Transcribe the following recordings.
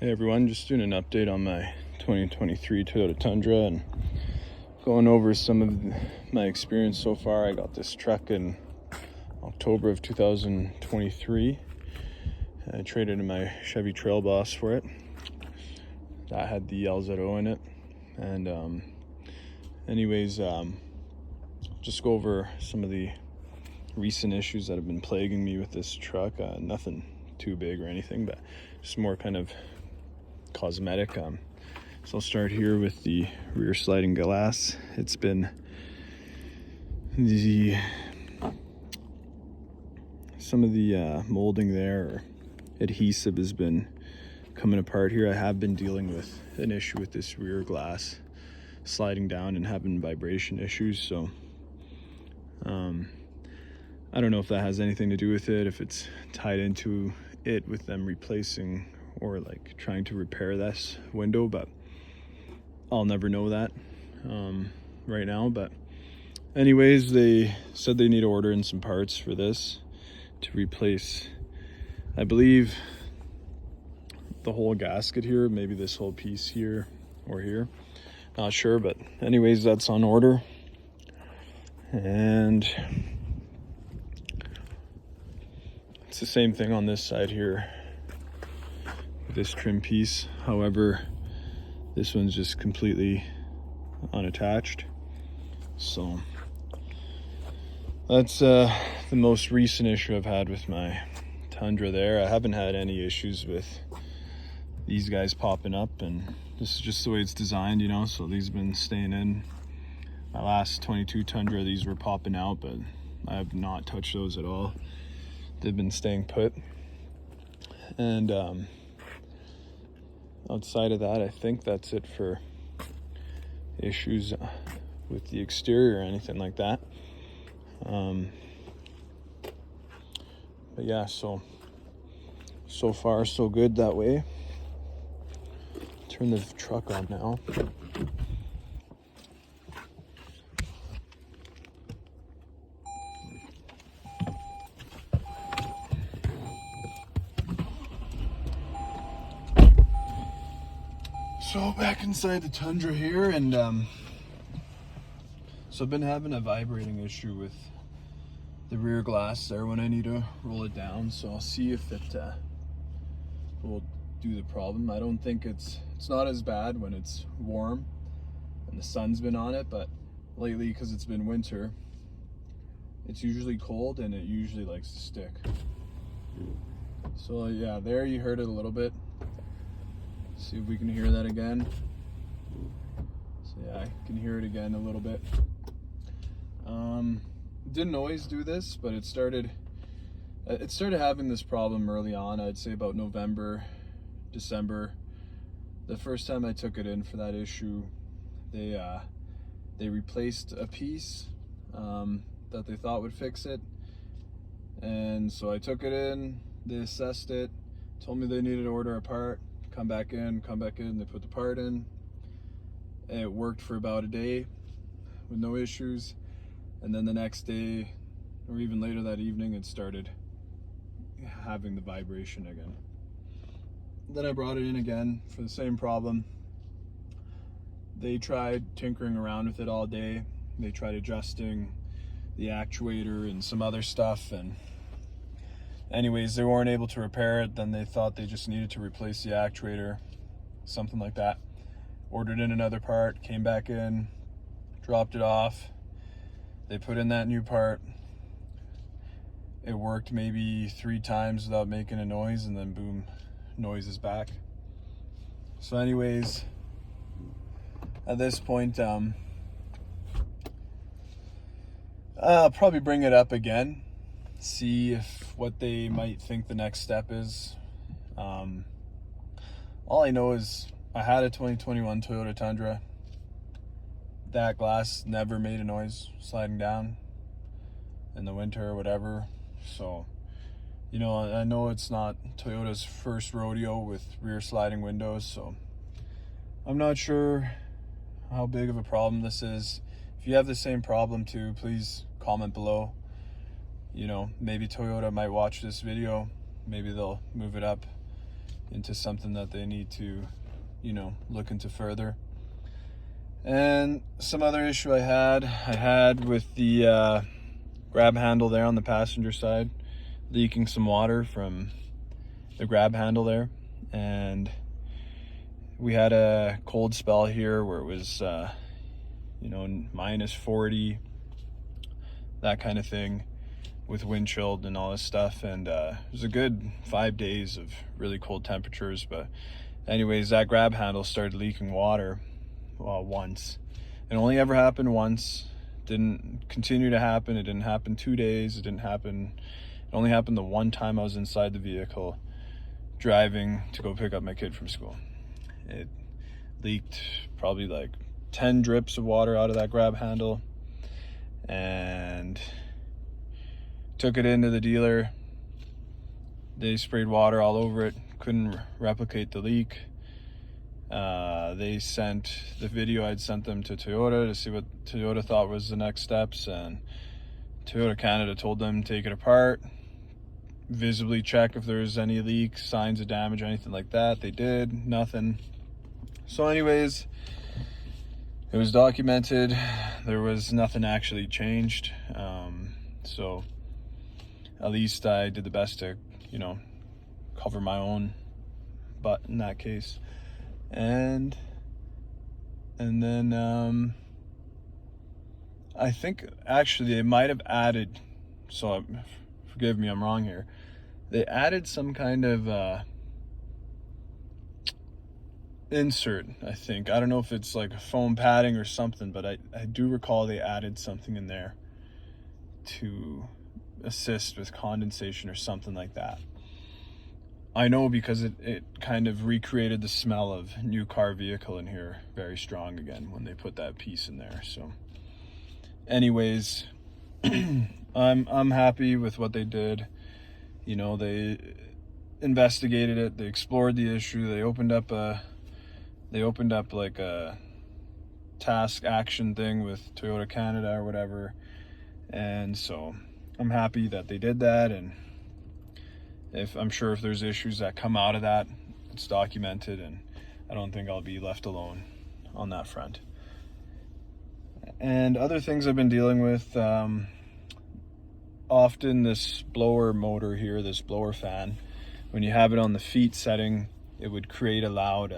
Hey everyone, just doing an update on my 2023 Toyota Tundra and going over some of my experience so far. I got this truck in October of 2023. I traded in my Chevy Trail Boss for it. That had the LZO in it. And just go over some of the recent issues that have been plaguing me with this truck. Nothing too big or anything, but just more kind of cosmetic. So I'll start here with the rear sliding glass. It's been some of the molding there, or adhesive, has been coming apart here. I have been dealing with an issue with this rear glass sliding down and having vibration issues, so I don't know if that has anything to do with it, if it's tied into it with them replacing or like trying to repair this window, but I'll never know that right now. But anyways, they said they need to order in some parts for this to replace, I believe, the whole gasket here, maybe this whole piece here or here, not sure, but anyways, that's on order. And it's the same thing on this side here, this trim piece. However, this one's just completely unattached. So that's the most recent issue I've had with my Tundra there. I haven't had any issues with these guys popping up, and this is just the way it's designed, you know, so these have been staying in. My last 22 Tundra, these were popping out, but I have not touched those at all. They've been staying put. And outside of that, I think that's it for issues with the exterior or anything like that. But yeah, so far so good that way. Turn the truck on now. So back inside the Tundra here, and so I've been having a vibrating issue with the rear glass there when I need to roll it down. So I'll see if it will do the problem. I don't think it's not as bad when it's warm and the sun's been on it, but lately, because it's been winter, it's usually cold and it usually likes to stick. So yeah, there you heard it a little bit. See if we can hear that again. So yeah, I can hear it again a little bit. Didn't always do this, but it started having this problem early on. I'd say about November, December. The first time I took it in for that issue, they replaced a piece that they thought would fix it, and so I took it in. They assessed it, told me they needed to order a part. Come back in, they put the part in, and it worked for about a day with no issues. And then the next day, or even later that evening, it started having the vibration again. Then I brought it in again for the same problem. They tried tinkering around with it all day. They tried adjusting the actuator and some other stuff, and anyways, they weren't able to repair it. Then they thought they just needed to replace the actuator, something like that. Ordered in another part, came back in, dropped it off. They put in that new part. It worked maybe 3 times without making a noise, and then boom, noise is back. So anyways, at this point, I'll probably bring it up again, see if what they might think the next step is. All I know is I had a 2021 Toyota Tundra. That glass never made a noise sliding down in the winter or whatever. So, you know, I know it's not Toyota's first rodeo with rear sliding windows, so I'm not sure how big of a problem this is. If you have the same problem too, please comment below. You know, maybe Toyota might watch this video, maybe they'll move it up into something that they need to, you know, look into further. And some other issue I had with the grab handle there on the passenger side, leaking some water from the grab handle there. And we had a cold spell here where it was, you know, -40, that kind of thing, with wind chilled and all this stuff. And it was a good 5 days of really cold temperatures. But anyways, that grab handle started leaking water once. It only ever happened once. Didn't continue to happen. It didn't happen 2 days. It only happened the one time I was inside the vehicle driving to go pick up my kid from school. It leaked probably like 10 drips of water out of that grab handle, and took it into the dealer. They sprayed water all over it, couldn't replicate the leak. They sent the video I'd sent them to Toyota to see what Toyota thought was the next steps, and Toyota Canada told them take it apart, visibly check if there's any leaks, signs of damage, anything like that. They did, nothing. So anyways, it was documented. There was nothing actually changed. So at least I did the best to, you know, cover my own butt in that case. And then I think actually they might have added, so forgive me, I'm wrong here. They added some kind of insert, I think. I don't know if it's like a foam padding or something, but I do recall they added something in there to assist with condensation or something like that. I know because it kind of recreated the smell of new car vehicle in here very strong again when they put that piece in there. So anyways, I'm happy with what they did. You know, they investigated it, they explored the issue, they opened up like a task action thing with Toyota Canada or whatever. And so I'm happy that they did that, and I'm sure if there's issues that come out of that, it's documented, and I don't think I'll be left alone on that front. And other things I've been dealing with, often this blower motor here, this blower fan, when you have it on the feet setting, it would create a loud,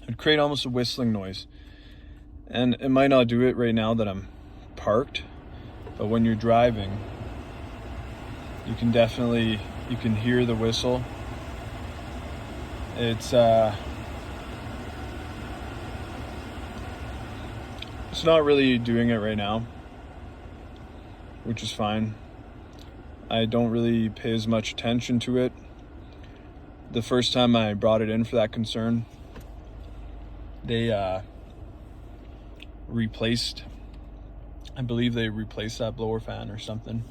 it'd create almost a whistling noise. And it might not do it right now that I'm parked, but when you're driving, you can hear the whistle. It's not really doing it right now, which is fine. I don't really pay as much attention to it. The first time I brought it in for that concern, they I believe they replaced that blower fan or something,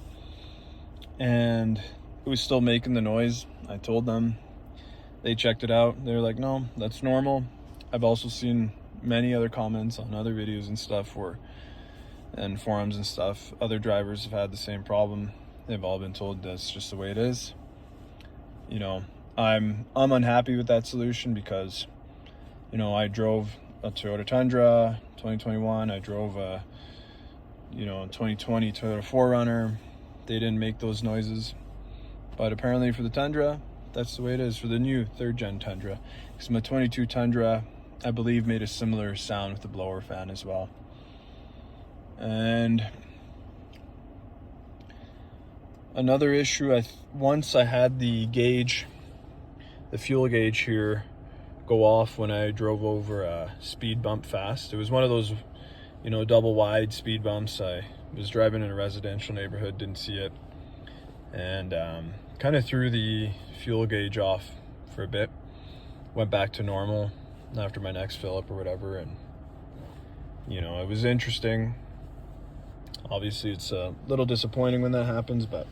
and it was still making the noise. I told them, they checked it out. They're like, no, that's normal. I've also seen many other comments on other videos and stuff and forums and stuff. Other drivers have had the same problem. They've all been told that's just the way it is. You know, I'm unhappy with that solution because, you know, I drove a Toyota Tundra 2021. I drove a 2020 Toyota 4Runner. They didn't make those noises, but apparently for the Tundra, that's the way it is. For the new 3rd gen Tundra, because my 22 Tundra, I believe, made a similar sound with the blower fan as well. And another issue, once I had the fuel gauge here go off when I drove over a speed bump fast. It was one of those, double wide speed bumps. I was driving in a residential neighborhood, didn't see it, and kind of threw the fuel gauge off for a bit. Went back to normal after my next fill up or whatever, and it was interesting. Obviously it's a little disappointing when that happens, but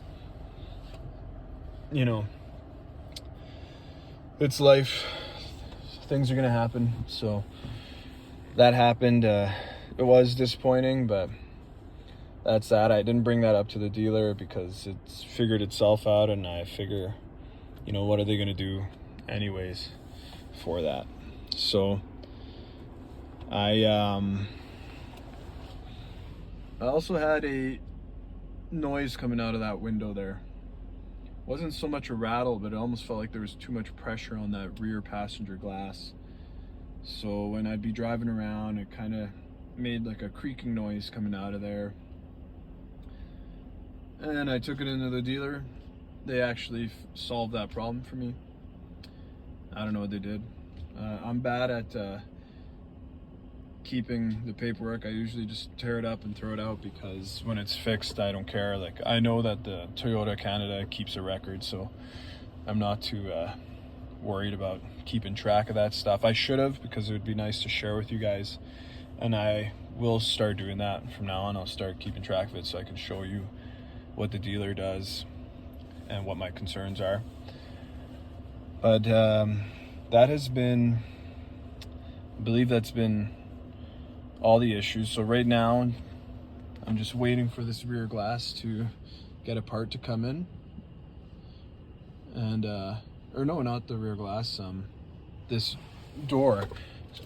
it's life. Things are gonna happen. So that happened. It was disappointing, but that's that. I didn't bring that up to the dealer because it's figured itself out, and I figure, what are they gonna do anyways for that. So I also had a noise coming out of that window there. Wasn't so much a rattle, but it almost felt like there was too much pressure on that rear passenger glass. So when I'd be driving around, it kind of made like a creaking noise coming out of there. And I took it into the dealer. They actually solved that problem for me. I don't know what they did. I'm bad at keeping the paperwork. I usually just tear it up and throw it out, because when it's fixed, I don't care. Like, I know that the Toyota Canada keeps a record, so I'm not too worried about keeping track of that stuff. I should have, because it would be nice to share with you guys, and I will start doing that from now on. I'll start keeping track of it so I can show you what the dealer does and what my concerns are. But that has been, I believe that's been all the issues. So right now I'm just waiting for this rear glass to get a part to come in, and or no, not the rear glass, this door,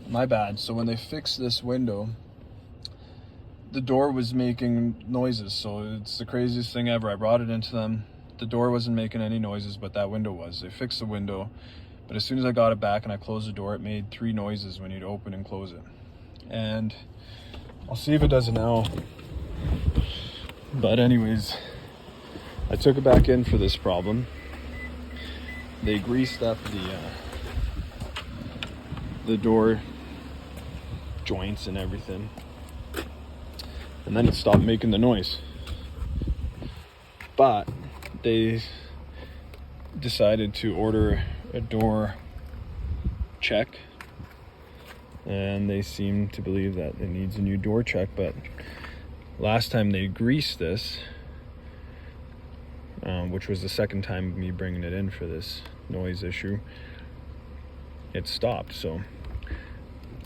my bad. So when they fixed this window, the door was making noises. So it's the craziest thing ever. I brought it into them, the door wasn't making any noises, but that window was. They fixed the window, but as soon as I got it back and I closed the door, it made 3 noises when you'd open and close it. And I'll see if it does it now. But anyways, I took it back in for this problem. They greased up the door joints and everything, and then it stopped making the noise. But they decided to order a door check, and they seem to believe that it needs a new door check. But last time they greased this, which was the second time of me bringing it in for this noise issue, it stopped. So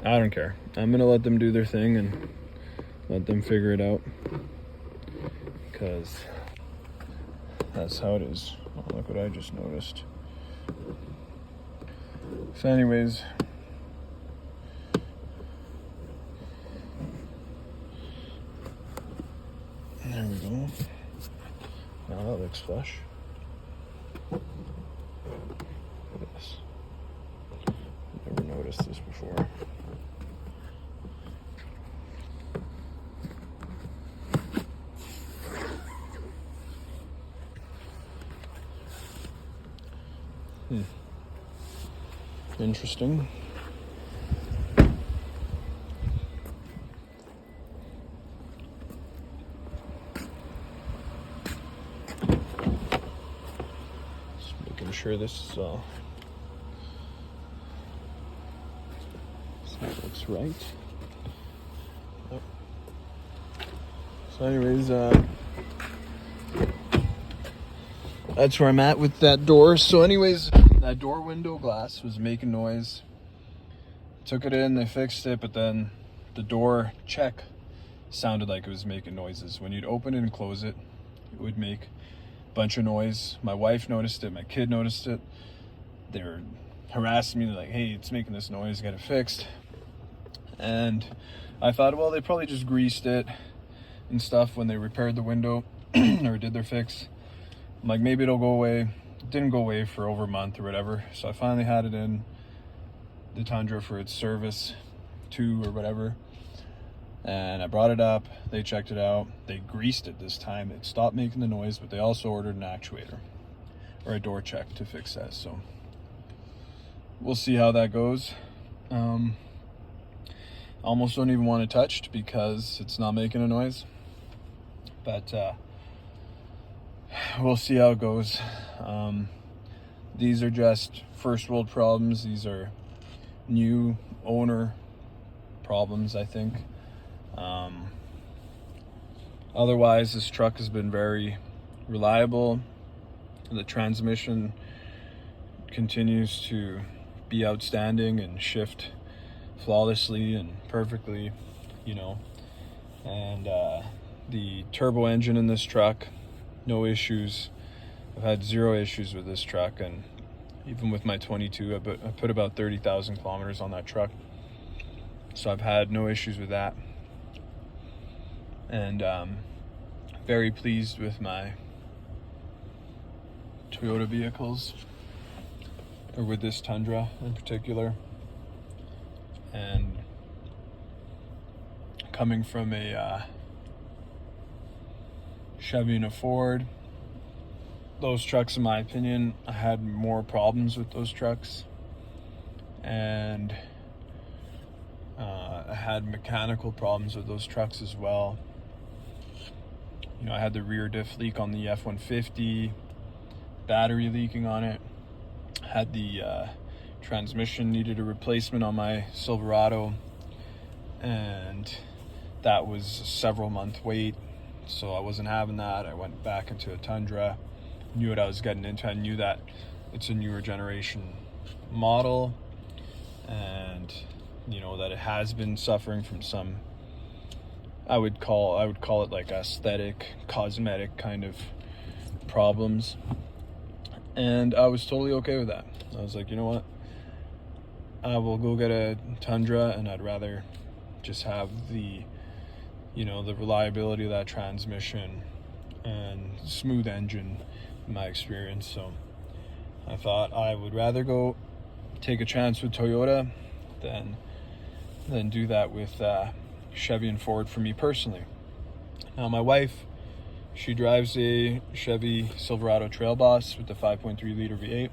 I don't care. I'm gonna let them do their thing and let them figure it out, because that's how it is. Oh, look what I just noticed. So anyways, there we go. Now that looks flush. Look at this. Never noticed this before. Interesting. Just making sure this is all. So it looks right. Yep. So anyways, that's where I'm at with that door. So anyways, that door window glass was making noise. Took it in, they fixed it, but then the door check sounded like it was making noises. When you'd open it and close it, it would make a bunch of noise. My wife noticed it, my kid noticed it. They were harassing me, like, hey, it's making this noise, get it fixed. And I thought, well, they probably just greased it and stuff when they repaired the window or did their fix. I'm like, maybe it'll go away. It didn't go away for over a month or whatever. So I finally had it in the Tundra for its service 2 or whatever. And I brought it up, they checked it out, they greased it this time. It stopped making the noise, but they also ordered an actuator or a door check to fix that. So we'll see how that goes. Almost don't even want it touched because it's not making a noise. But we'll see how it goes. These are just first world problems. These are new owner problems, I think. Otherwise, this truck has been very reliable. The transmission continues to be outstanding and shift flawlessly and perfectly, you know. And the turbo engine in this truck, no issues. I've had 0 issues with this truck, and Even with my 22, I put about 30,000 kilometers on that truck. So I've had no issues with that. And very pleased with my Toyota vehicles, or with this Tundra in particular. And coming from a Chevy and a Ford, those trucks, in my opinion, I had more problems with those trucks. And I had mechanical problems with those trucks as well. You know, I had the rear diff leak on the F-150, battery leaking on it. Had the transmission needed a replacement on my Silverado, and that was a several month wait, so I wasn't having that. I went back into a Tundra, knew what I was getting into. I knew that it's a newer generation model, and you know that it has been suffering from some, I would call it like aesthetic, cosmetic kind of problems. And I was totally okay with that. I was like, you know what? I will go get a Tundra, and I'd rather just have the, you know, the reliability of that transmission and smooth engine in my experience. So I thought I would rather go take a chance with Toyota than do that with Chevy and Ford for me personally. Now my wife, she drives a Chevy Silverado Trail Boss with the 5.3 liter V8.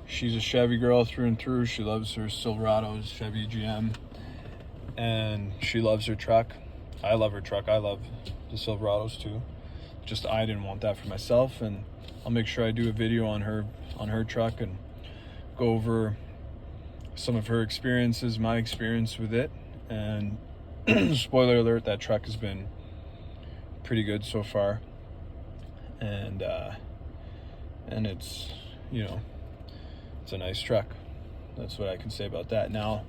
She's a Chevy girl through and through. She loves her Silverados, Chevy GM, and she loves her truck. I love her truck. I love the Silverados too. Just I didn't want that for myself, and I'll make sure I do a video on her truck and go over some of her experiences, my experience with it. And spoiler alert, that truck has been pretty good so far, and it's, you know, it's a nice truck. That's what I can say about that. Now,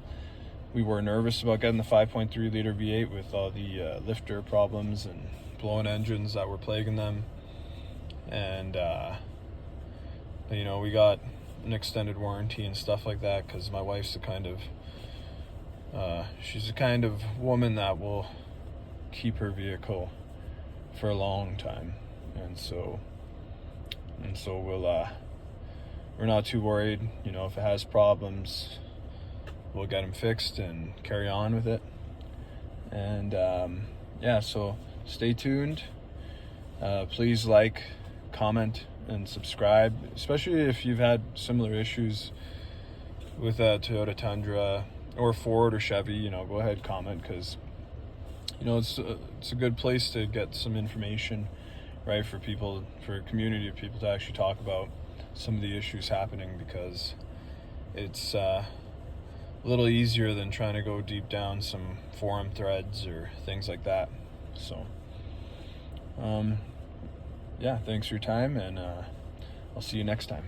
we were nervous about getting the 5.3 liter V8 with all the lifter problems and blown engines that were plaguing them, and you know, we got an extended warranty and stuff like that, because my wife's the kind of she's the kind of woman that will keep her vehicle for a long time, and so we're not too worried. You know, if it has problems, we'll get them fixed and carry on with it. And yeah, so stay tuned. Please like, comment, and subscribe, especially if you've had similar issues with a Toyota Tundra or Ford or Chevy. You know, go ahead, comment, because you know, it's a good place to get some information, right, for people, for a community of people to actually talk about some of the issues happening, because it's a little easier than trying to go deep down some forum threads or things like that. So yeah, thanks for your time, and I'll see you next time.